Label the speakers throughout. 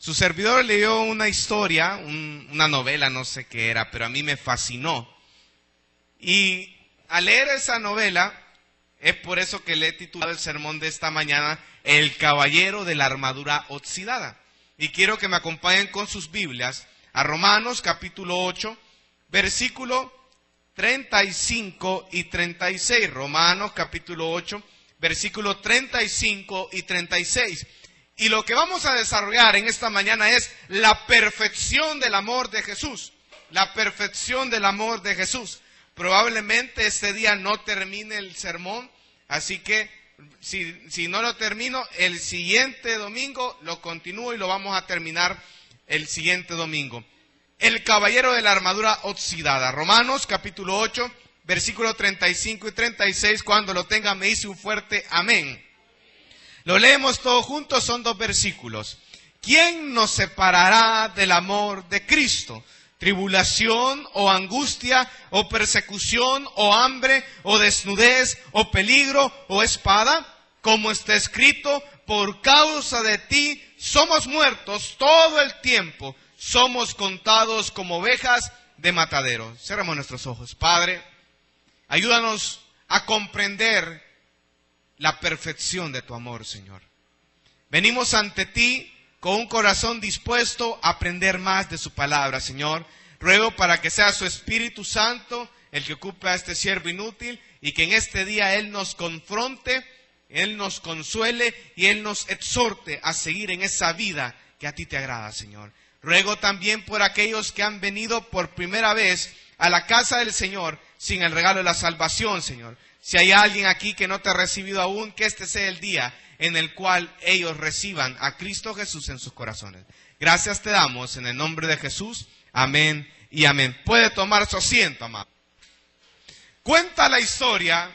Speaker 1: Su servidor leyó una historia, una novela, no sé qué era, pero a mí me fascinó. Y al leer esa novela, es por eso que le he titulado el sermón de esta mañana, El caballero de la armadura oxidada. Y quiero que me acompañen con sus Biblias a Romanos capítulo 8, versículo 35 y 36. Romanos capítulo 8, versículo 35 y 36. Y lo que vamos a desarrollar en esta mañana es la perfección del amor de Jesús. La perfección del amor de Jesús. Probablemente este día no termine el sermón, así que si no lo termino, el siguiente domingo lo continúo y lo vamos a terminar el siguiente domingo. El caballero de la armadura oxidada. Romanos capítulo 8, versículos 35 y 36. Cuando lo tenga me dice un fuerte amén. Lo leemos todos juntos, son 2 versículos. ¿Quién nos separará del amor de Cristo? ¿Tribulación o angustia o persecución o hambre o desnudez o peligro o espada? Como está escrito, por causa de ti somos muertos todo el tiempo, somos contados como ovejas de matadero. Cerremos nuestros ojos. Padre, ayúdanos a comprender la perfección de tu amor, Señor. Venimos ante ti con un corazón dispuesto a aprender más de su palabra, Señor. Ruego para que sea su Espíritu Santo el que ocupe a este siervo inútil y que en este día Él nos confronte, Él nos consuele y Él nos exhorte a seguir en esa vida que a ti te agrada, Señor. Ruego también por aquellos que han venido por primera vez a la casa del Señor sin el regalo de la salvación, Señor. Si hay alguien aquí que no te ha recibido aún, que este sea el día en el cual ellos reciban a Cristo Jesús en sus corazones. Gracias te damos en el nombre de Jesús. Amén y amén. Puede tomar su asiento, amado. Cuenta la historia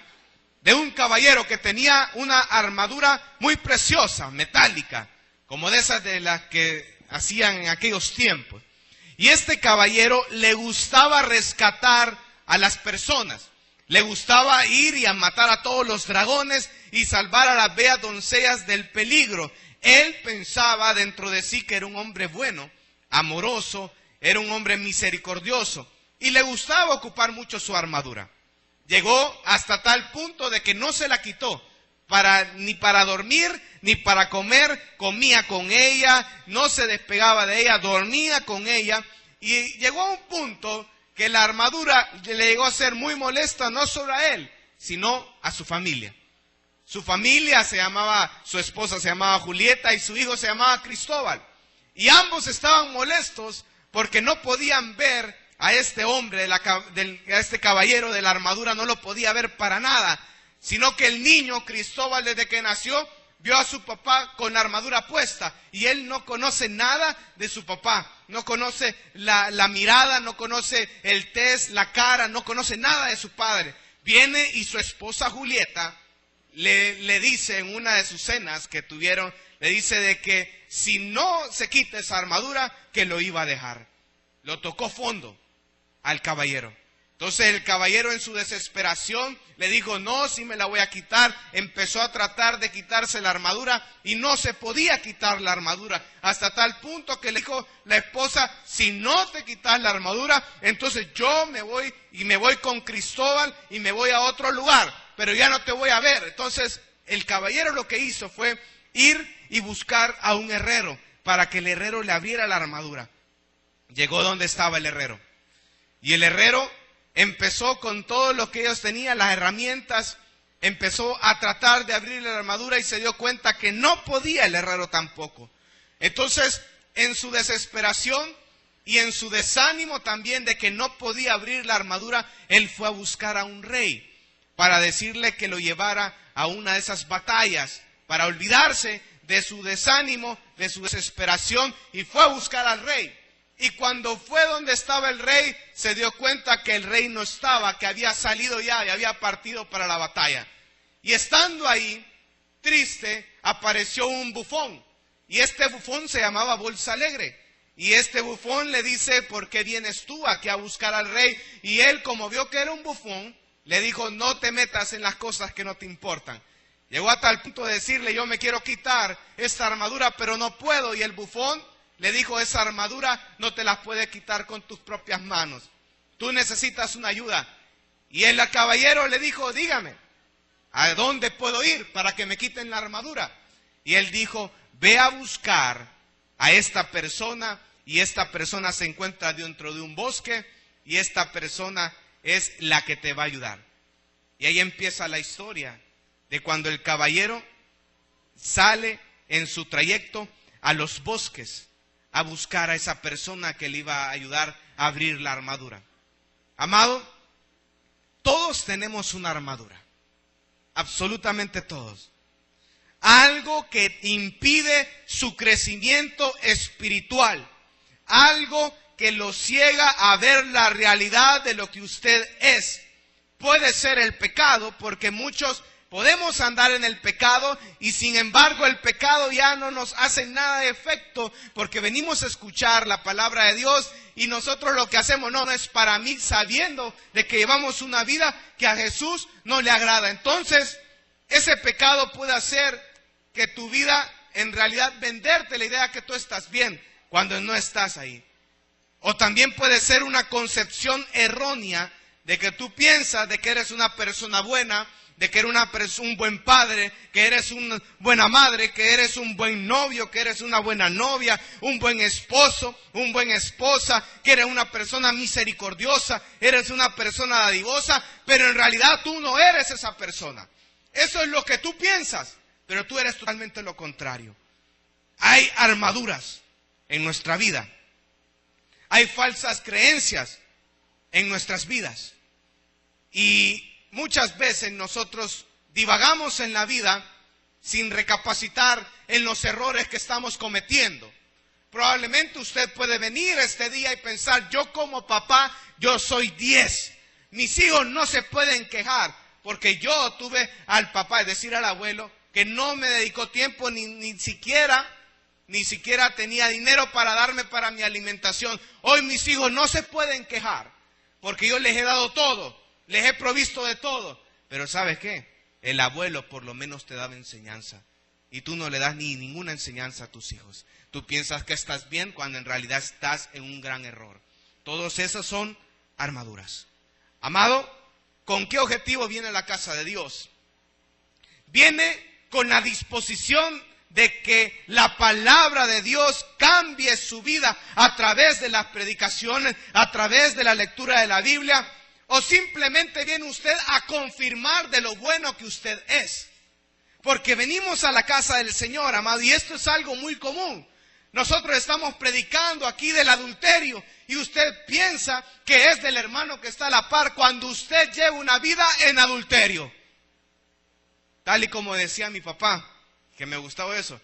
Speaker 1: de un caballero que tenía una armadura muy preciosa, metálica, como de esas de las que hacían en aquellos tiempos. Y este caballero le gustaba rescatar a las personas. Le gustaba ir y a matar a todos los dragones y salvar a las bellas doncellas del peligro. Él pensaba dentro de sí que era un hombre bueno, amoroso, era un hombre misericordioso y le gustaba ocupar mucho su armadura. Llegó hasta tal punto de que no se la quitó ni para dormir ni para comer. Comía con ella, no se despegaba de ella, dormía con ella y llegó a un punto que la armadura le llegó a ser muy molesta, no solo a él, sino a su familia. Su familia su esposa se llamaba Julieta y su hijo se llamaba Cristóbal. Y ambos estaban molestos porque no podían ver a este hombre, a este caballero de la armadura, no lo podía ver para nada, sino que el niño Cristóbal desde que nació vio a su papá con la armadura puesta y él no conoce nada de su papá, no conoce la mirada, no conoce el tez, la cara, no conoce nada de su padre. Viene y su esposa Julieta le dice en una de sus cenas que tuvieron, le dice de que si no se quita esa armadura, que lo iba a dejar. Lo tocó fondo al caballero. Entonces el caballero en su desesperación le dijo, no, si me la voy a quitar. Empezó a tratar de quitarse la armadura y no se podía quitar la armadura. Hasta tal punto que le dijo la esposa, si no te quitas la armadura, entonces yo me voy y me voy con Cristóbal y me voy a otro lugar, pero ya no te voy a ver. Entonces el caballero lo que hizo fue ir y buscar a un herrero para que el herrero le abriera la armadura. Llegó donde estaba el herrero y el herrero empezó con todo lo que ellos tenían, las herramientas, empezó a tratar de abrir la armadura y se dio cuenta que no podía el herrero tampoco. Entonces, en su desesperación y en su desánimo también de que no podía abrir la armadura, él fue a buscar a un rey para decirle que lo llevara a una de esas batallas, para olvidarse de su desánimo, de su desesperación, y fue a buscar al rey. Y cuando fue donde estaba el rey, se dio cuenta que el rey no estaba, que había salido ya y había partido para la batalla. Y estando ahí, triste, apareció un bufón. Y este bufón se llamaba Bolsa Alegre. Y este bufón le dice, ¿por qué vienes tú aquí a buscar al rey? Y él, como vio que era un bufón, le dijo, no te metas en las cosas que no te importan. Llegó a tal punto de decirle, yo me quiero quitar esta armadura, pero no puedo. Y el bufón le dijo, esa armadura no te la puedes quitar con tus propias manos. Tú necesitas una ayuda. Y el caballero le dijo, dígame, ¿a dónde puedo ir para que me quiten la armadura? Y él dijo, ve a buscar a esta persona, y esta persona se encuentra dentro de un bosque, y esta persona es la que te va a ayudar. Y ahí empieza la historia de cuando el caballero sale en su trayecto a los bosques a buscar a esa persona que le iba a ayudar a abrir la armadura. Amado, todos tenemos una armadura, absolutamente todos. Algo que impide su crecimiento espiritual, algo que lo ciega a ver la realidad de lo que usted es. Puede ser el pecado, porque muchos podemos andar en el pecado y sin embargo el pecado ya no nos hace nada de efecto, porque venimos a escuchar la palabra de Dios y nosotros lo que hacemos no es para mí, sabiendo de que llevamos una vida que a Jesús no le agrada. Entonces, ese pecado puede hacer que tu vida, en realidad, venderte la idea que tú estás bien cuando no estás ahí. O también puede ser una concepción errónea de que tú piensas de que eres una persona buena, de que eres un buen padre, que eres una buena madre, que eres un buen novio, que eres una buena novia, un buen esposo, un buen esposa, que eres una persona misericordiosa, eres una persona dadivosa, pero en realidad tú no eres esa persona. Eso es lo que tú piensas, pero tú eres totalmente lo contrario. Hay armaduras en nuestra vida. Hay falsas creencias en nuestras vidas. Y muchas veces nosotros divagamos en la vida sin recapacitar en los errores que estamos cometiendo. Probablemente usted puede venir este día y pensar, yo como papá, yo soy 10. Mis hijos no se pueden quejar porque yo tuve al papá, es decir, al abuelo, que no me dedicó tiempo ni siquiera tenía dinero para darme para mi alimentación. Hoy mis hijos no se pueden quejar porque yo les he dado todo, les he provisto de todo. Pero ¿sabes qué? El abuelo por lo menos te daba enseñanza y tú no le das ni ninguna enseñanza a tus hijos. Tú piensas que estás bien cuando en realidad estás en un gran error. Todos esos son armaduras. Amado, ¿con qué objetivo viene a la casa de Dios? Viene con la disposición de que la palabra de Dios cambie su vida a través de las predicaciones, a través de la lectura de la Biblia, o simplemente viene usted a confirmar de lo bueno que usted es. Porque venimos a la casa del Señor, amado, y esto es algo muy común. Nosotros estamos predicando aquí del adulterio y usted piensa que es del hermano que está a la par cuando usted lleva una vida en adulterio. Tal y como decía mi papá, que me gustaba eso,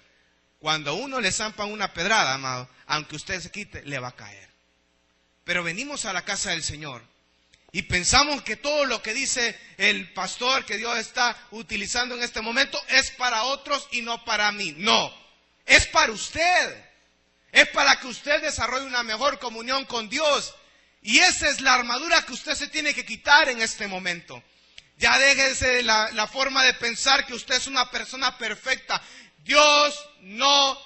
Speaker 1: cuando a uno le zampan una pedrada, amado, aunque usted se quite, le va a caer. Pero venimos a la casa del Señor y pensamos que todo lo que dice el pastor que Dios está utilizando en este momento es para otros y no para mí. No, es para usted. Es para que usted desarrolle una mejor comunión con Dios. Y esa es la armadura que usted se tiene que quitar en este momento. Ya déjese la forma de pensar que usted es una persona perfecta. Dios no...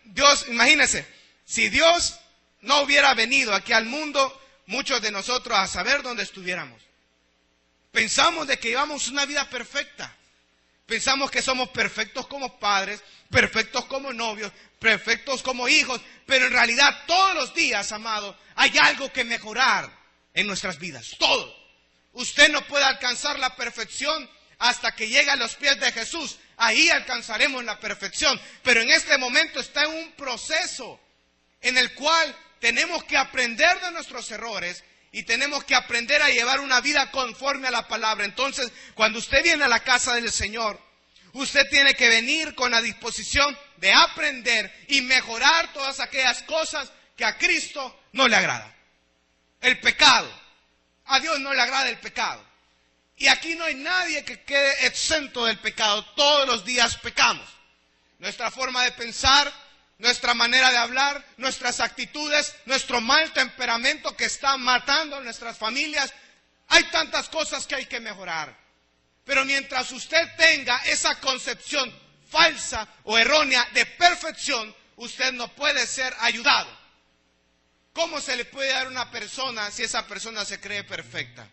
Speaker 1: Dios, imagínese, si Dios no hubiera venido aquí al mundo, muchos de nosotros a saber dónde estuviéramos. Pensamos de que llevamos una vida perfecta. Pensamos que somos perfectos como padres, perfectos como novios, perfectos como hijos, pero en realidad todos los días, amado, hay algo que mejorar en nuestras vidas, todo. Usted no puede alcanzar la perfección hasta que llegue a los pies de Jesús. Ahí alcanzaremos la perfección, pero en este momento está en un proceso en el cual tenemos que aprender de nuestros errores y tenemos que aprender a llevar una vida conforme a la palabra. Entonces, cuando usted viene a la casa del Señor, usted tiene que venir con la disposición de aprender y mejorar todas aquellas cosas que a Cristo no le agrada. El pecado. A Dios no le agrada el pecado. Y aquí no hay nadie que quede exento del pecado. Todos los días pecamos. Nuestra forma de pensar, nuestra manera de hablar, nuestras actitudes, nuestro mal temperamento que está matando a nuestras familias. Hay tantas cosas que hay que mejorar. Pero mientras usted tenga esa concepción falsa o errónea de perfección, usted no puede ser ayudado. ¿Cómo se le puede dar a una persona si esa persona se cree perfecta?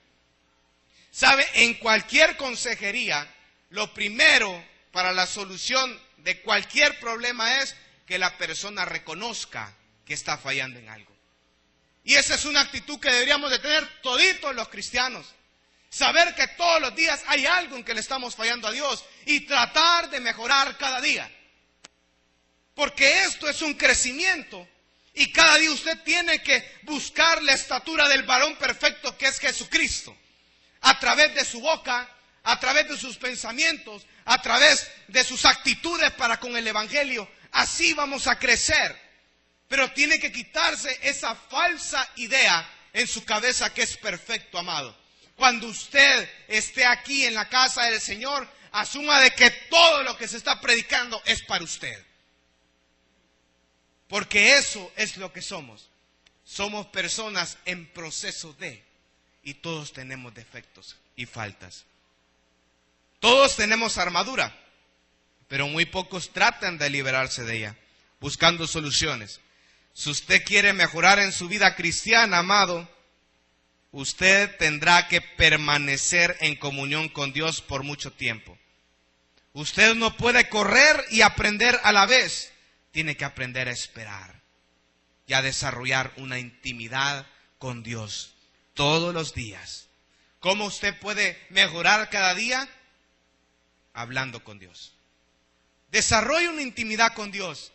Speaker 1: ¿Sabe? En cualquier consejería, lo primero para la solución de cualquier problema es que la persona reconozca que está fallando en algo. Y esa es una actitud que deberíamos de tener toditos los cristianos. Saber que todos los días hay algo en que le estamos fallando a Dios y tratar de mejorar cada día. Porque esto es un crecimiento y cada día usted tiene que buscar la estatura del varón perfecto que es Jesucristo. A través de su boca, a través de sus pensamientos, a través de sus actitudes para con el Evangelio. Así vamos a crecer. Pero tiene que quitarse esa falsa idea en su cabeza que es perfecto, amado. Cuando usted esté aquí en la casa del Señor, asuma de que todo lo que se está predicando es para usted. Porque eso es lo que somos. Somos personas en proceso de, y todos tenemos defectos y faltas. Todos tenemos armadura, pero muy pocos tratan de liberarse de ella, buscando soluciones. Si usted quiere mejorar en su vida cristiana, amado, usted tendrá que permanecer en comunión con Dios por mucho tiempo. Usted no puede correr y aprender a la vez. Tiene que aprender a esperar y a desarrollar una intimidad con Dios todos los días. ¿Cómo usted puede mejorar cada día? Hablando con Dios. Desarrolle una intimidad con Dios.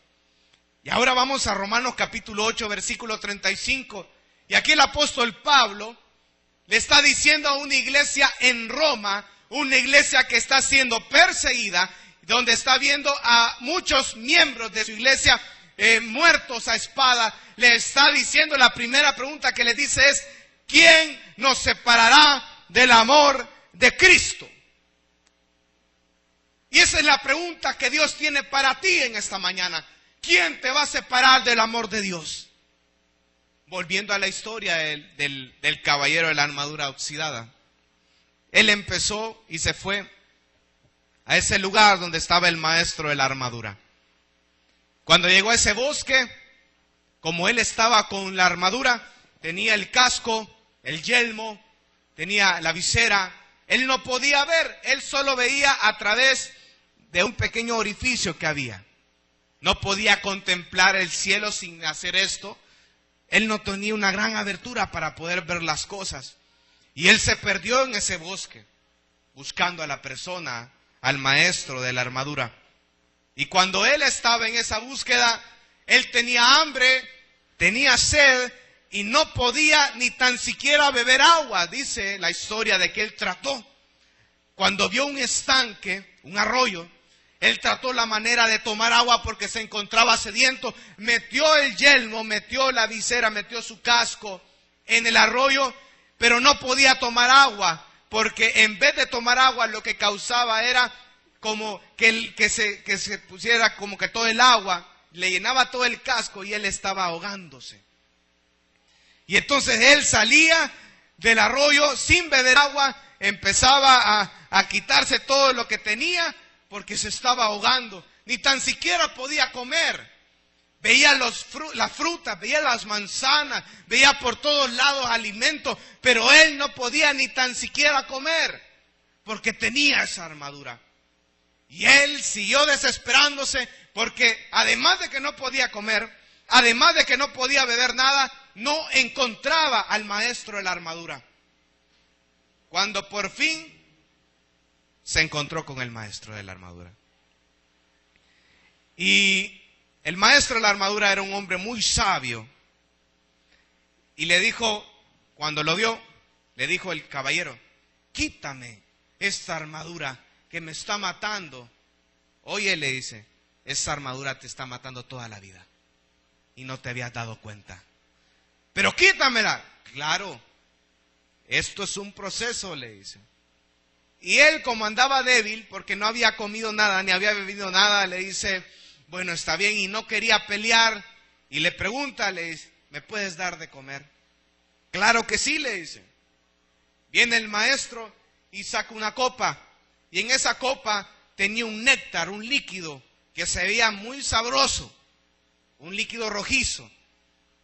Speaker 1: Y ahora vamos a Romanos capítulo 8, versículo 35. Y aquí el apóstol Pablo le está diciendo a una iglesia en Roma, una iglesia que está siendo perseguida, donde está viendo a muchos miembros de su iglesia muertos a espada. Le está diciendo, la primera pregunta que le dice es: ¿quién nos separará del amor de Cristo? Y esa es la pregunta que Dios tiene para ti en esta mañana. ¿Quién te va a separar del amor de Dios? Volviendo a la historia del caballero de la armadura oxidada. Él empezó y se fue a ese lugar donde estaba el maestro de la armadura. Cuando llegó a ese bosque, como él estaba con la armadura, tenía el casco, el yelmo, tenía la visera, él no podía ver, él solo veía a través de un pequeño orificio que había. No podía contemplar el cielo sin hacer esto. Él no tenía una gran abertura para poder ver las cosas. Y él se perdió en ese bosque, buscando a la persona, al maestro de la armadura. Y cuando él estaba en esa búsqueda, él tenía hambre, tenía sed y no podía ni tan siquiera beber agua. Dice la historia de que él trató. Cuando vio un estanque, un arroyo, él trató la manera de tomar agua porque se encontraba sediento. Metió el yelmo, metió la visera, metió su casco en el arroyo, pero no podía tomar agua, porque en vez de tomar agua lo que causaba era como que se pusiera como que todo el agua, le llenaba todo el casco y él estaba ahogándose. Y entonces él salía del arroyo sin beber agua, empezaba a quitarse todo lo que tenía porque se estaba ahogando. Ni tan siquiera podía comer. Veía las frutas, veía las manzanas, veía por todos lados alimentos, pero él no podía ni tan siquiera comer porque tenía esa armadura. Y él siguió desesperándose porque además de que no podía comer, además de que no podía beber nada, no encontraba al maestro de la armadura. Cuando por fin se encontró con el maestro de la armadura. Y el maestro de la armadura era un hombre muy sabio. Y le dijo, cuando lo vio, le dijo el caballero: quítame esta armadura que me está matando. Oye, le dice, esta armadura te está matando toda la vida y no te habías dado cuenta. Pero quítamela. Claro, esto es un proceso, le dice. Y él, como andaba débil, porque no había comido nada, ni había bebido nada, le dice, bueno, está bien, y no quería pelear. Y le pregunta, le dice, ¿me puedes dar de comer? Claro que sí, le dice. Viene el maestro y saca una copa. Y en esa copa tenía un néctar, un líquido, que se veía muy sabroso. un líquido rojizo.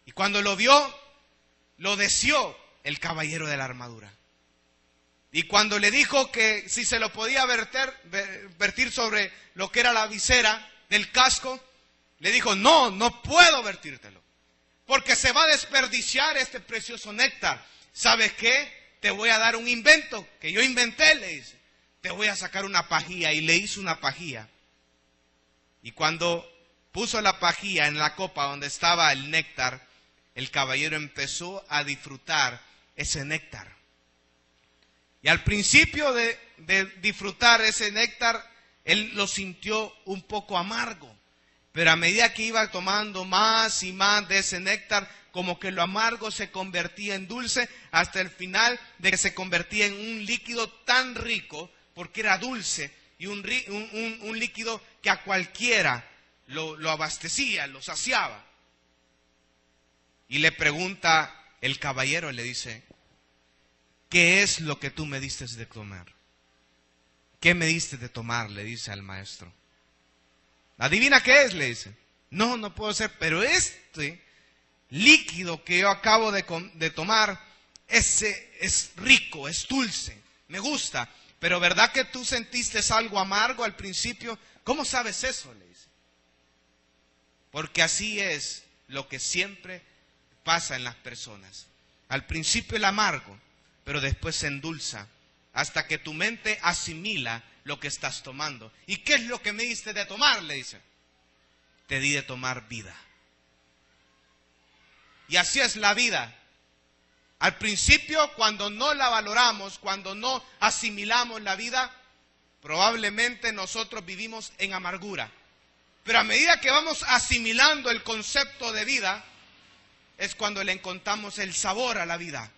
Speaker 1: Y cuando lo vio, lo deseó el caballero de la armadura. Y cuando le dijo que si se lo podía vertir sobre lo que era la visera del casco, le dijo, no, no puedo vertírtelo, porque se va a desperdiciar este precioso néctar. ¿Sabes qué? Te voy a dar un invento que yo inventé, le dice. Te voy a sacar una pajilla. Y le hizo una pajilla. Y cuando puso la pajilla en la copa donde estaba el néctar, el caballero empezó a disfrutar ese néctar. Y al principio de disfrutar ese néctar, él lo sintió un poco amargo. Pero a medida que iba tomando más y más de ese néctar, como que lo amargo se convertía en dulce, hasta el final de que se convertía en un líquido tan rico, porque era dulce, y un líquido que a cualquiera lo abastecía, lo saciaba. Y le pregunta el caballero, le dice, ¿qué es lo que tú me diste de tomar? ¿Qué me diste de tomar? Le dice al maestro. ¿Adivina qué es? Le dice. No, no puedo ser, pero este líquido que yo acabo de tomar, ese es rico, es dulce, me gusta. Pero ¿verdad que tú sentiste algo amargo al principio? ¿Cómo sabes eso? Le dice. Porque así es lo que siempre pasa en las personas. Al principio el amargo, pero después se endulza, hasta que tu mente asimila lo que estás tomando. ¿Y qué es lo que me diste de tomar? Le dice. Te di de tomar vida. Y así es la vida. Al principio, cuando no la valoramos, cuando no asimilamos la vida, probablemente nosotros vivimos en amargura. Pero a medida que vamos asimilando el concepto de vida, es cuando le encontramos el sabor a la vida.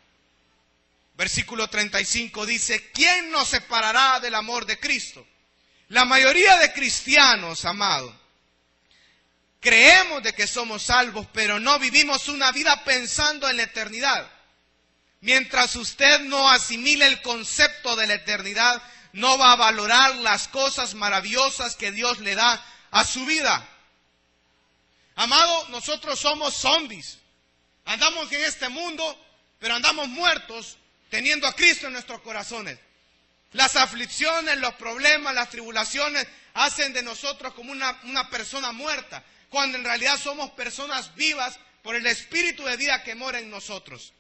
Speaker 1: Versículo 35 dice, ¿quién nos separará del amor de Cristo? La mayoría de cristianos, amados, creemos de que somos salvos, pero no vivimos una vida pensando en la eternidad. Mientras usted no asimile el concepto de la eternidad, no va a valorar las cosas maravillosas que Dios le da a su vida. Amado, nosotros somos zombies. Andamos en este mundo, pero andamos muertos, teniendo a Cristo en nuestros corazones. Las aflicciones, los problemas, las tribulaciones hacen de nosotros como una persona muerta, cuando en realidad somos personas vivas por el Espíritu de vida que mora en nosotros.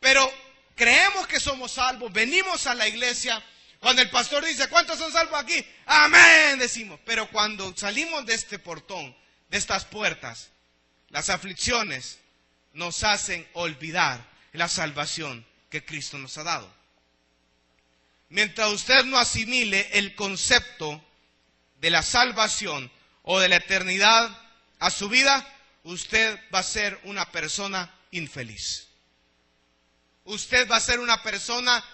Speaker 1: Pero creemos que somos salvos, venimos a la iglesia, cuando el pastor dice, ¿cuántos son salvos aquí? Amén, decimos. Pero cuando salimos de este portón, de estas puertas, las aflicciones nos hacen olvidar la salvación que Cristo nos ha dado. Mientras usted no asimile el concepto de la salvación o de la eternidad a su vida, usted va a ser una persona infeliz. Usted va a ser una persona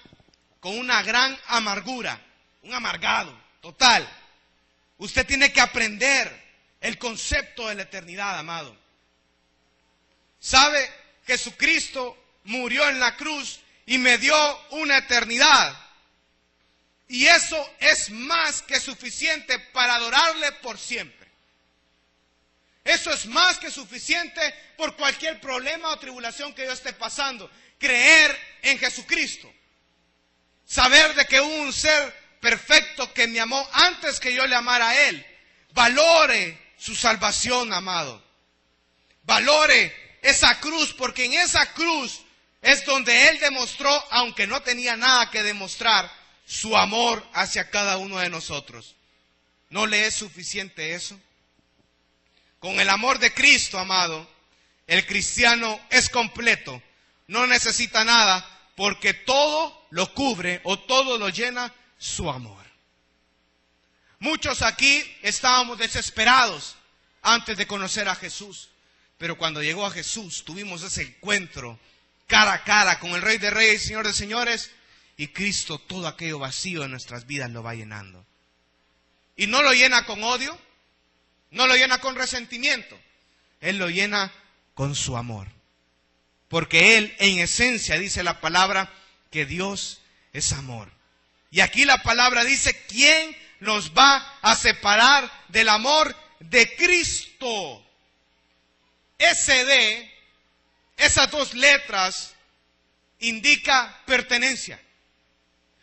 Speaker 1: con una gran amargura, un amargado total. Usted tiene que aprender el concepto de la eternidad, amado. ¿Sabe? Jesucristo murió en la cruz y me dio una eternidad. Y eso es más que suficiente para adorarle por siempre. Eso es más que suficiente por cualquier problema o tribulación que yo esté pasando. Creer en Jesucristo. Saber de que hubo un ser perfecto que me amó antes que yo le amara a Él. Valore su salvación, amado. Valore esa cruz, porque en esa cruz es donde Él demostró, aunque no tenía nada que demostrar, su amor hacia cada uno de nosotros. ¿No le es suficiente eso? Con el amor de Cristo, amado, el cristiano es completo. No necesita nada, porque todo lo cubre o todo lo llena su amor. Muchos aquí estábamos desesperados antes de conocer a Jesús. Pero cuando llegó a Jesús, tuvimos ese encuentro cara a cara con el Rey de Reyes, Señor de Señores. Y Cristo, todo aquello vacío en nuestras vidas lo va llenando. Y no lo llena con odio, no lo llena con resentimiento. Él lo llena con su amor. Porque Él, en esencia, dice la palabra, que Dios es amor. Y aquí la palabra dice, ¿quién nos va a separar del amor de Cristo? SD, esas dos letras, indica pertenencia.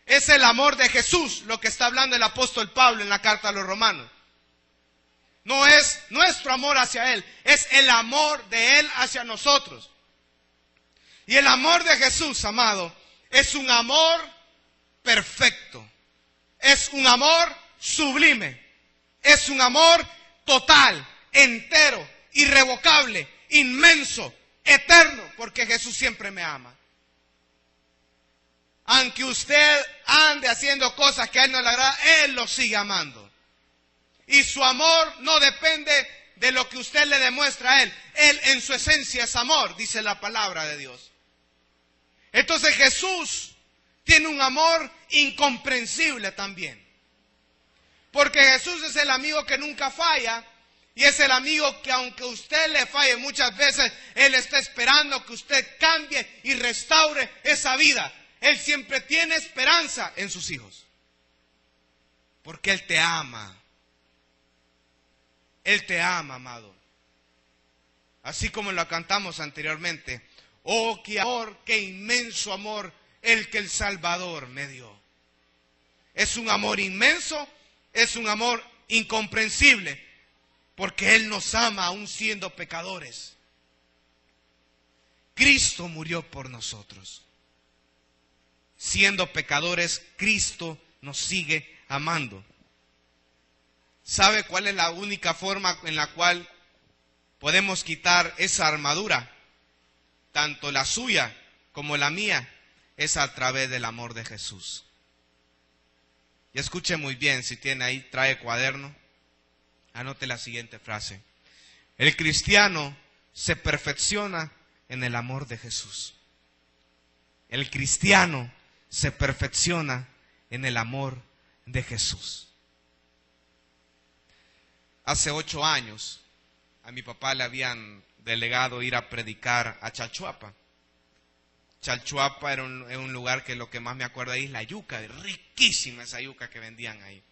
Speaker 1: Es el amor de Jesús lo que está hablando el apóstol Pablo en la carta a los romanos. No es nuestro amor hacia Él, es el amor de Él hacia nosotros. Y el amor de Jesús, amado, es un amor perfecto. Es un amor sublime. Es un amor total, entero, irrevocable, inmenso, eterno, porque Jesús siempre me ama. Aunque usted ande haciendo cosas que a Él no le agrada, Él lo sigue amando. Y su amor no depende de lo que usted le demuestra a Él. Él en su esencia es amor, dice la palabra de Dios. Entonces Jesús tiene un amor incomprensible también. Porque Jesús es el amigo que nunca falla. Y es el amigo que aunque usted le falle muchas veces, Él está esperando que usted cambie y restaure esa vida. Él siempre tiene esperanza en sus hijos. Porque Él te ama. Él te ama, amado. Así como lo cantamos anteriormente. Oh, qué amor, qué inmenso amor el que el Salvador me dio. Es un amor inmenso, es un amor incomprensible, porque Él nos ama aún siendo pecadores. Cristo murió por nosotros. Siendo pecadores, Cristo nos sigue amando. ¿Sabe cuál es la única forma en la cual podemos quitar esa armadura? Tanto la suya como la mía, es a través del amor de Jesús. Y escuche muy bien, si tiene ahí, trae cuaderno, anote la siguiente frase. El cristiano se perfecciona en el amor de Jesús. El cristiano se perfecciona en el amor de Jesús. Hace 8 años, a mi papá le habían delegado ir a predicar a Chalchuapa. Chalchuapa era un lugar que lo que más me acuerdo ahí es la yuca, riquísima esa yuca que vendían ahí.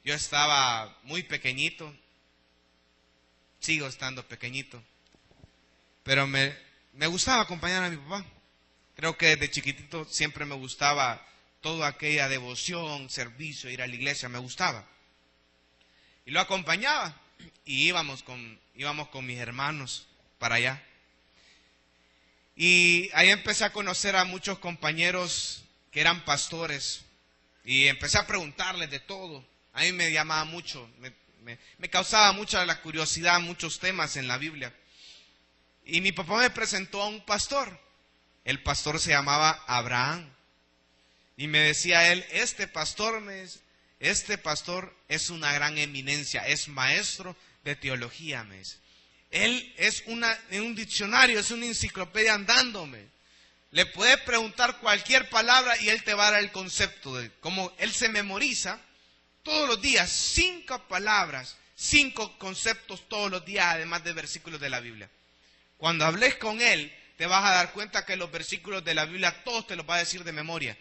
Speaker 1: Yo estaba muy pequeñito, sigo estando pequeñito, pero me gustaba acompañar a mi papá. Creo que desde chiquitito siempre me gustaba toda aquella devoción, servicio, ir a la iglesia, me gustaba. Y lo acompañaba y íbamos con mis hermanos para allá. Y ahí empecé a conocer a muchos compañeros que eran pastores y empecé a preguntarles de todo. A mí me llamaba mucho, me causaba mucha la curiosidad, muchos temas en la Biblia. Y mi papá me presentó a un pastor. El pastor se llamaba Abraham. Y me decía él, este pastor es una gran eminencia, es maestro de teología, me dice. Él es un diccionario, es una enciclopedia andándome. Le puedes preguntar cualquier palabra y él te va a dar el concepto de cómo él se memoriza todos los días 5 palabras, 5 conceptos todos los días, además de versículos de la Biblia. Cuando hables con él, te vas a dar cuenta que los versículos de la Biblia todos te los va a decir de memoria.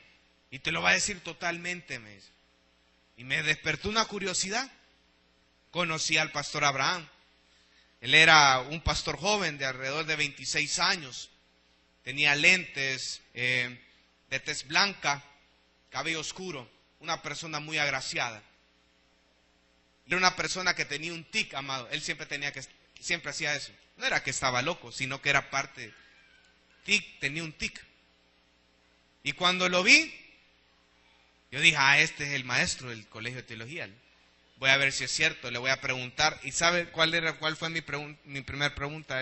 Speaker 1: Y te lo va a decir totalmente, me dice. Y me despertó una curiosidad. Conocí al pastor Abraham. Él era un pastor joven de alrededor de 26 años. Tenía lentes de tez blanca, cabello oscuro. Una persona muy agraciada. Era una persona que tenía un tic, amado. Él siempre hacía eso. No era que estaba loco, sino que era parte. Tenía un tic. Y cuando lo vi, yo dije, este es el maestro del colegio de teología. Voy a ver si es cierto, le voy a preguntar. ¿Y sabe cuál fue mi primera pregunta?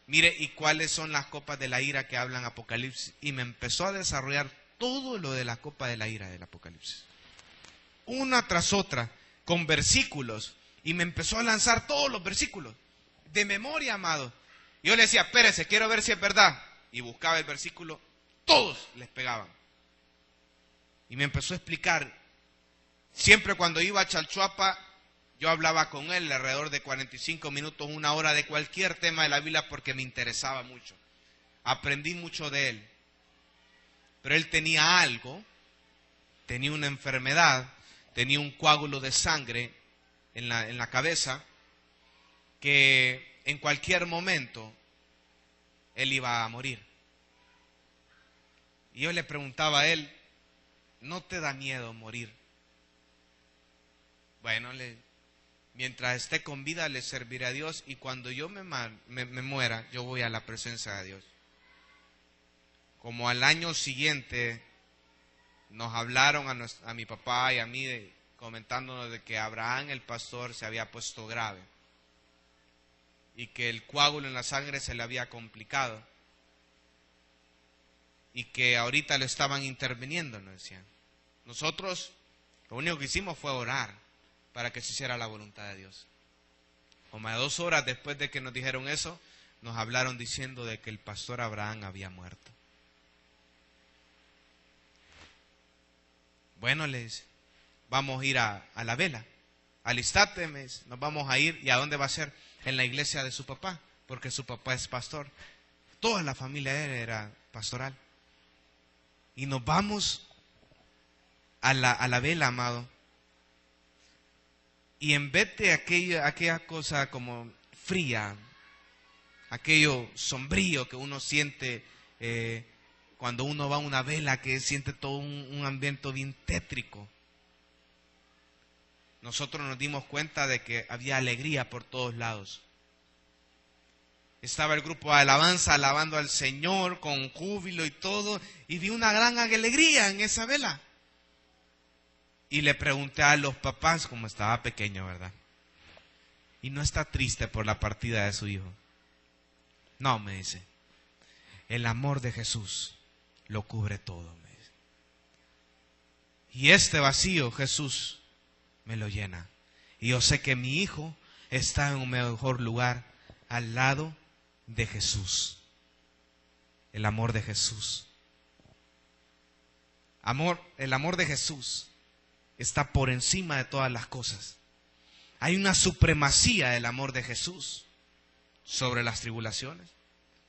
Speaker 1: Mire, ¿y cuáles son las copas de la ira que hablan Apocalipsis? Y me empezó a desarrollar todo lo de la copa de la ira del Apocalipsis. Una tras otra, con versículos. Y me empezó a lanzar todos los versículos. De memoria, amado. Yo le decía, espérese, quiero ver si es verdad. Y buscaba el versículo, todos les pegaban. Y me empezó a explicar. Siempre cuando iba a Chalchuapa, yo hablaba con él alrededor de 45 minutos, 1 hora de cualquier tema de la Biblia porque me interesaba mucho. Aprendí mucho de él. Pero él tenía algo, tenía una enfermedad, tenía un coágulo de sangre en la cabeza que en cualquier momento él iba a morir. Y yo le preguntaba a él, ¿no te da miedo morir? Bueno, mientras esté con vida le serviré a Dios, y cuando yo me muera, yo voy a la presencia de Dios. Como al año siguiente nos hablaron a mi papá y a mí comentándonos de que Abraham el pastor se había puesto grave y que el coágulo en la sangre se le había complicado y que ahorita lo estaban interviniendo, nos decían. Nosotros lo único que hicimos fue orar para que se hiciera la voluntad de Dios. Como a 2 horas después de que nos dijeron eso, nos hablaron diciendo de que el pastor Abraham había muerto. Bueno, les vamos a ir a la vela. Alistate, nos vamos a ir. ¿Y a dónde va a ser? En la iglesia de su papá, porque su papá es pastor. Toda la familia de él era pastoral. Y nos vamos a la vela, amado. Y en vez de aquella cosa como fría, aquello sombrío que uno siente cuando uno va a una vela, que siente todo un ambiente bien tétrico, nosotros nos dimos cuenta de que había alegría por todos lados. Estaba el grupo de alabanza alabando al Señor con júbilo y todo, y vi una gran alegría en esa vela. Y le pregunté a los papás, como estaba pequeño, ¿verdad? ¿Y no está triste por la partida de su hijo? No, me dice. El amor de Jesús lo cubre todo, me dice. Y este vacío Jesús me lo llena. Y yo sé que mi hijo está en un mejor lugar al lado de Jesús. El amor de Jesús. El amor de Jesús está por encima de todas las cosas. Hay una supremacía del amor de Jesús sobre las tribulaciones,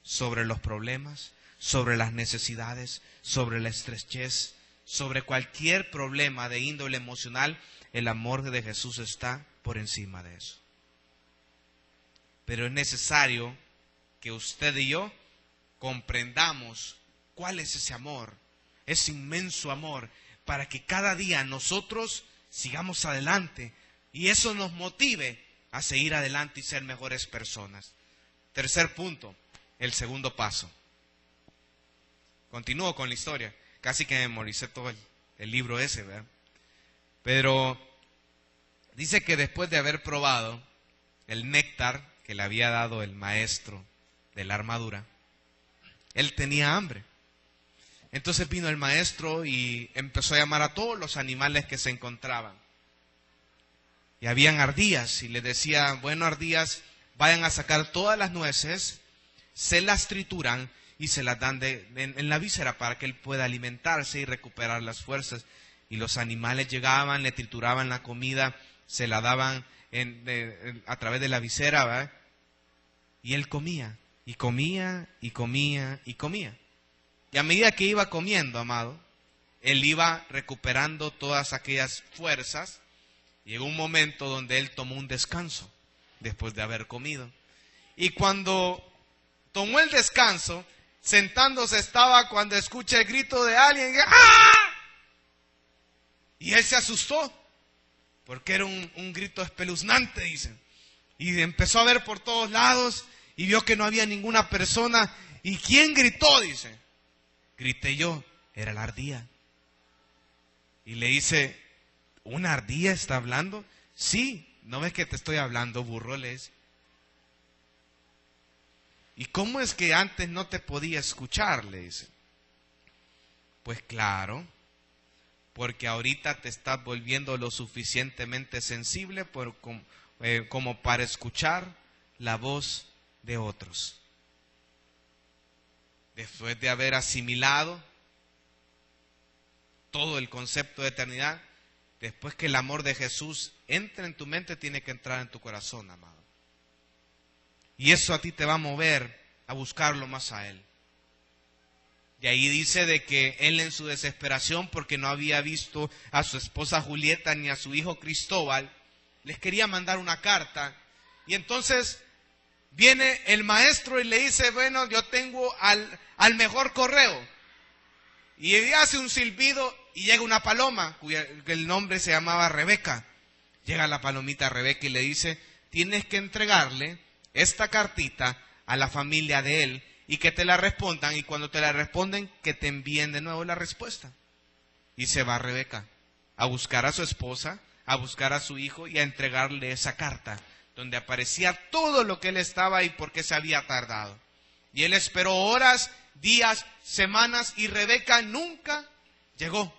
Speaker 1: sobre los problemas, sobre las necesidades, sobre la estrechez, sobre cualquier problema de índole emocional. El amor de Jesús está por encima de eso. Pero es necesario que usted y yo comprendamos cuál es ese amor, ese inmenso amor, para que cada día nosotros sigamos adelante y eso nos motive a seguir adelante y ser mejores personas. Tercer punto, el segundo paso. Continúo con la historia. Casi que memoricé todo el libro ese, ¿verdad? Pero dice que después de haber probado el néctar que le había dado el maestro de la armadura, él tenía hambre. Entonces vino el maestro y empezó a llamar a todos los animales que se encontraban. Y habían ardillas y les decía, bueno, ardillas, vayan a sacar todas las nueces, se las trituran y se las dan en la víscera para que él pueda alimentarse y recuperar las fuerzas. Y los animales llegaban, le trituraban la comida, se la daban a través de la visera, ¿verdad? Y él comía, y comía, y comía, y comía. Y a medida que iba comiendo, amado, él iba recuperando todas aquellas fuerzas. Llegó un momento donde él tomó un descanso después de haber comido. Y cuando tomó el descanso, sentándose estaba cuando escucha el grito de alguien. ¡Ah! Y él se asustó, porque era un grito espeluznante, dicen. Y empezó a ver por todos lados y vio que no había ninguna persona. ¿Y quién gritó? Dice. Grité yo, era la ardilla. Y le dice, ¿una ardilla está hablando? Sí, ¿no ves que te estoy hablando, burro? Le dice. ¿Y cómo es que antes no te podía escuchar? Le dice. Pues claro, porque ahorita te estás volviendo lo suficientemente sensible como para escuchar la voz de otros. Después de haber asimilado todo el concepto de eternidad, después que el amor de Jesús entre en tu mente, tiene que entrar en tu corazón, amado. Y eso a ti te va a mover a buscarlo más a Él. Y ahí dice de que él en su desesperación, porque no había visto a su esposa Julieta ni a su hijo Cristóbal, les quería mandar una carta. Y entonces viene el maestro y le dice, bueno, yo tengo al mejor correo. Y hace un silbido y llega una paloma, el nombre se llamaba Rebeca. Llega la palomita Rebeca y le dice, tienes que entregarle esta cartita a la familia de él y que te la respondan, y cuando te la responden, que te envíen de nuevo la respuesta. Y se va Rebeca a buscar a su esposa, a buscar a su hijo y a entregarle esa carta, donde aparecía todo lo que él estaba y por qué se había tardado. Y él esperó horas, días, semanas, y Rebeca nunca llegó.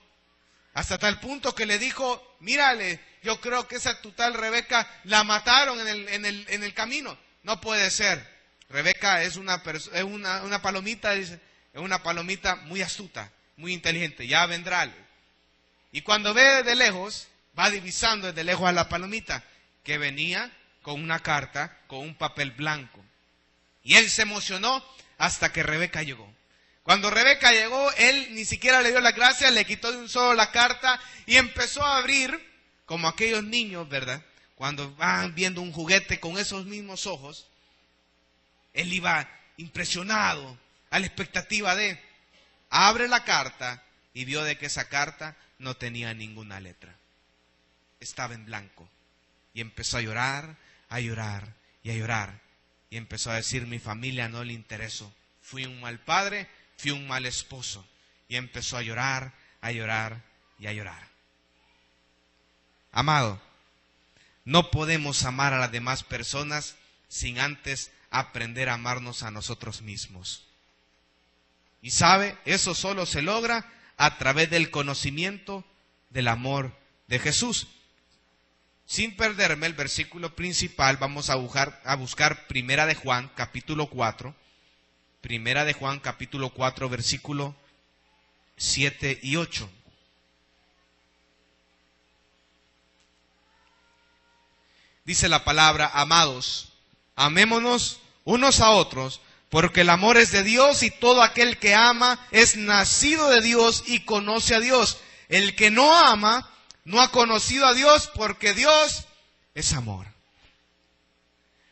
Speaker 1: Hasta tal punto que le dijo, mírale, yo creo que esa tu tal Rebeca la mataron en el camino. No puede ser. Rebeca es una palomita, dice, es una palomita muy astuta, muy inteligente, ya vendrá. Y cuando ve desde lejos, va divisando desde lejos a la palomita, que venía con una carta, con un papel blanco. Y él se emocionó hasta que Rebeca llegó. Cuando Rebeca llegó, él ni siquiera le dio las gracias, le quitó de un solo la carta y empezó a abrir, como aquellos niños, ¿verdad? Cuando van viendo un juguete con esos mismos ojos, él iba impresionado, a la expectativa de, abre la carta y vio de que esa carta no tenía ninguna letra. Estaba en blanco. Y empezó a llorar, a llorar y a llorar. Y empezó a decir, mi familia no le interesó. Fui un mal padre, fui un mal esposo. Y empezó a llorar, a llorar y a llorar. Amado, no podemos amar a las demás personas sin antes aprender a amarnos a nosotros mismos. Y sabe, eso solo se logra a través del conocimiento del amor de Jesús. Sin perderme el versículo principal, vamos a buscar Primera de Juan, capítulo 4. Primera de Juan, capítulo 4, versículo 7 y 8. Dice la palabra, amados, amémonos unos a otros, porque el amor es de Dios y todo aquel que ama es nacido de Dios y conoce a Dios. El que no ama no ha conocido a Dios, porque Dios es amor.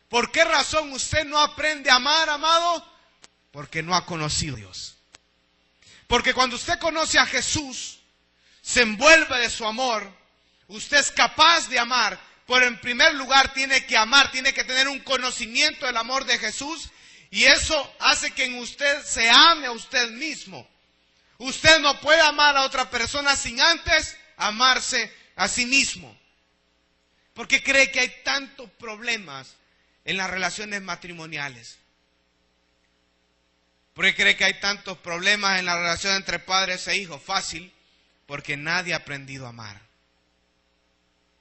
Speaker 1: ¿Por qué razón usted no aprende a amar, amado? Porque no ha conocido a Dios. Porque cuando usted conoce a Jesús, se envuelve de su amor, usted es capaz de amar. Pero en primer lugar tiene que amar, tiene que tener un conocimiento del amor de Jesús, y eso hace que en usted se ame a usted mismo. Usted no puede amar a otra persona sin antes amarse a sí mismo. ¿Por qué cree que hay tantos problemas en las relaciones matrimoniales? ¿Por qué cree que hay tantos problemas en la relación entre padres e hijos? Fácil, porque nadie ha aprendido a amar.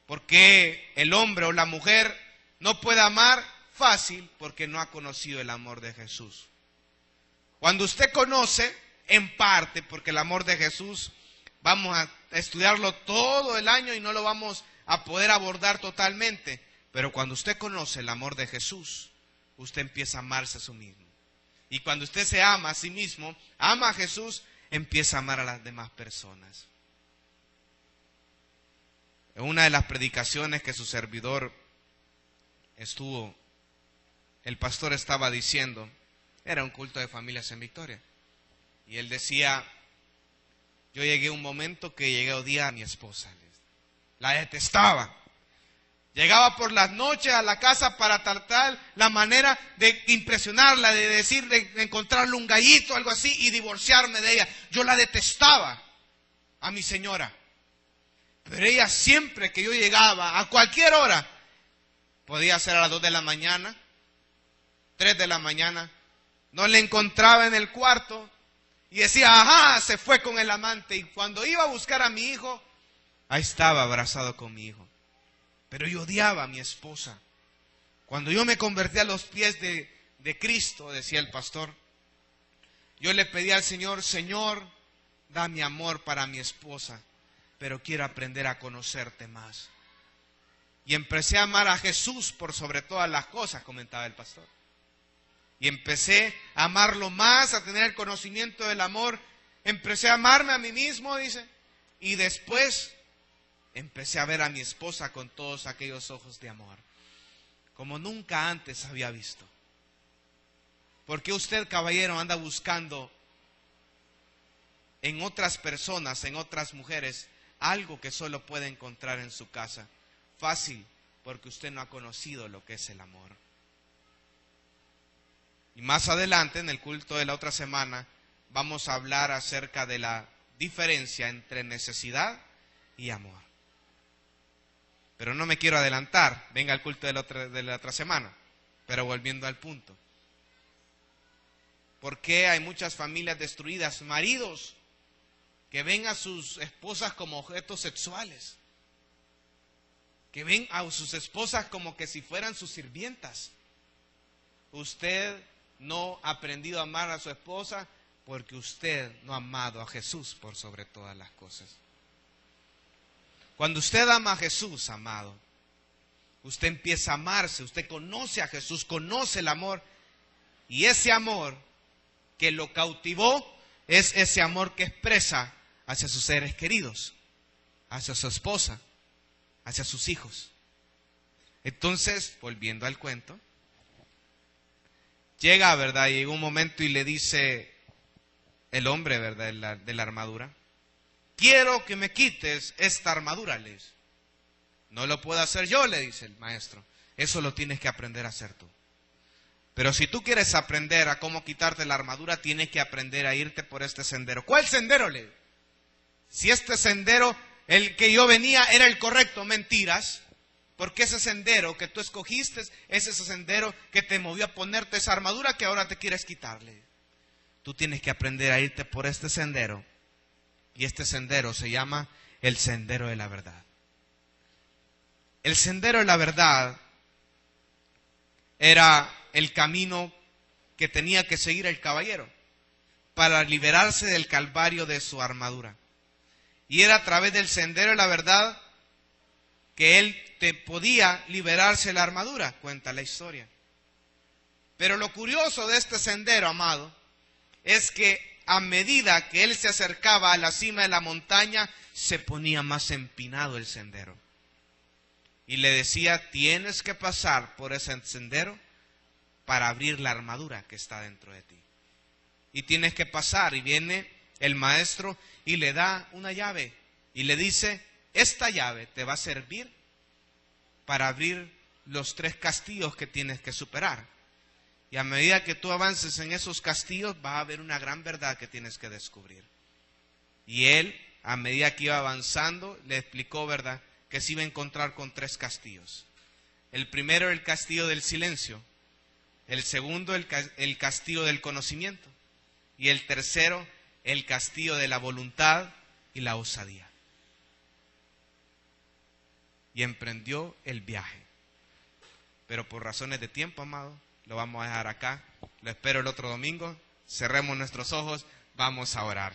Speaker 1: ¿Por qué el hombre o la mujer no puede amar? Fácil, porque no ha conocido el amor de Jesús. Cuando usted conoce, en parte, porque el amor de Jesús vamos a estudiarlo todo el año y no lo vamos a poder abordar totalmente, pero cuando usted conoce el amor de Jesús, usted empieza a amarse a sí mismo. Y cuando usted se ama a sí mismo, ama a Jesús, empieza a amar a las demás personas. En una de las predicaciones que su servidor estuvo, el pastor estaba diciendo, era un culto de familias en Victoria, y él decía, yo llegué a un momento que llegué a odiar a mi esposa, la detestaba. Llegaba por las noches a la casa para tratar la manera de impresionarla, de decir, de encontrarle un gallito, algo así, y divorciarme de ella. Yo la detestaba a mi señora. Pero ella siempre que yo llegaba, a cualquier hora, podía ser a las 2 de la mañana, 3 de la mañana, no le encontraba en el cuarto y decía, ajá, se fue con el amante. Y cuando iba a buscar a mi hijo, ahí estaba abrazado con mi hijo. Pero yo odiaba a mi esposa. Cuando yo me convertí a los pies de Cristo, decía el pastor, yo le pedí al Señor, Señor, da mi amor para mi esposa, pero quiero aprender a conocerte más. Y empecé a amar a Jesús por sobre todas las cosas, comentaba el pastor. Y empecé a amarlo más, a tener el conocimiento del amor. Empecé a amarme a mí mismo, dice. Y después empecé a ver a mi esposa con todos aquellos ojos de amor, como nunca antes había visto. ¿Por qué usted, caballero, anda buscando en otras personas, en otras mujeres, algo que solo puede encontrar en su casa? Fácil, porque usted no ha conocido lo que es el amor. Y más adelante, en el culto de la otra semana, vamos a hablar acerca de la diferencia entre necesidad y amor. Pero no me quiero adelantar, venga al culto de la otra semana, pero volviendo al punto. ¿Por qué hay muchas familias destruidas? Maridos que ven a sus esposas como objetos sexuales, que ven a sus esposas como que si fueran sus sirvientas. Usted no ha aprendido a amar a su esposa porque usted no ha amado a Jesús por sobre todas las cosas. Cuando usted ama a Jesús, amado, usted empieza a amarse, usted conoce a Jesús, conoce el amor, y ese amor que lo cautivó es ese amor que expresa hacia sus seres queridos, hacia su esposa, hacia sus hijos. Entonces, volviendo al cuento, llega, ¿verdad? Llega un momento y le dice el hombre, ¿verdad? De la armadura: quiero que me quites esta armadura, le dice. No lo puedo hacer yo, le dice el maestro. Eso lo tienes que aprender a hacer tú. Pero si tú quieres aprender a cómo quitarte la armadura, tienes que aprender a irte por este sendero. ¿Cuál sendero, le dice? Si este sendero, el que yo venía, era el correcto, mentiras. Porque ese sendero que tú escogiste es ese sendero que te movió a ponerte esa armadura que ahora te quieres quitarle. Tú tienes que aprender a irte por este sendero. Y este sendero se llama el sendero de la verdad. El sendero de la verdad era el camino que tenía que seguir el caballero para liberarse del calvario de su armadura. Y era a través del sendero de la verdad que él te podía liberarse de la armadura, cuenta la historia. Pero lo curioso de este sendero, amado, es que a medida que él se acercaba a la cima de la montaña, se ponía más empinado el sendero. Y le decía: tienes que pasar por ese sendero para abrir la armadura que está dentro de ti. Y tienes que pasar, y viene el maestro y le da una llave y le dice: esta llave te va a servir para abrir los 3 castillos que tienes que superar. Y a medida que tú avances en esos castillos, va a haber una gran verdad que tienes que descubrir. Y él, a medida que iba avanzando, le explicó, ¿verdad?, que se iba a encontrar con 3 castillos. El primero, el castillo del silencio. El segundo, el castillo del conocimiento. Y el tercero, el castillo de la voluntad y la osadía. Y emprendió el viaje. Pero por razones de tiempo, amado, lo vamos a dejar acá. Lo espero el otro domingo. Cerremos nuestros ojos. Vamos a orar.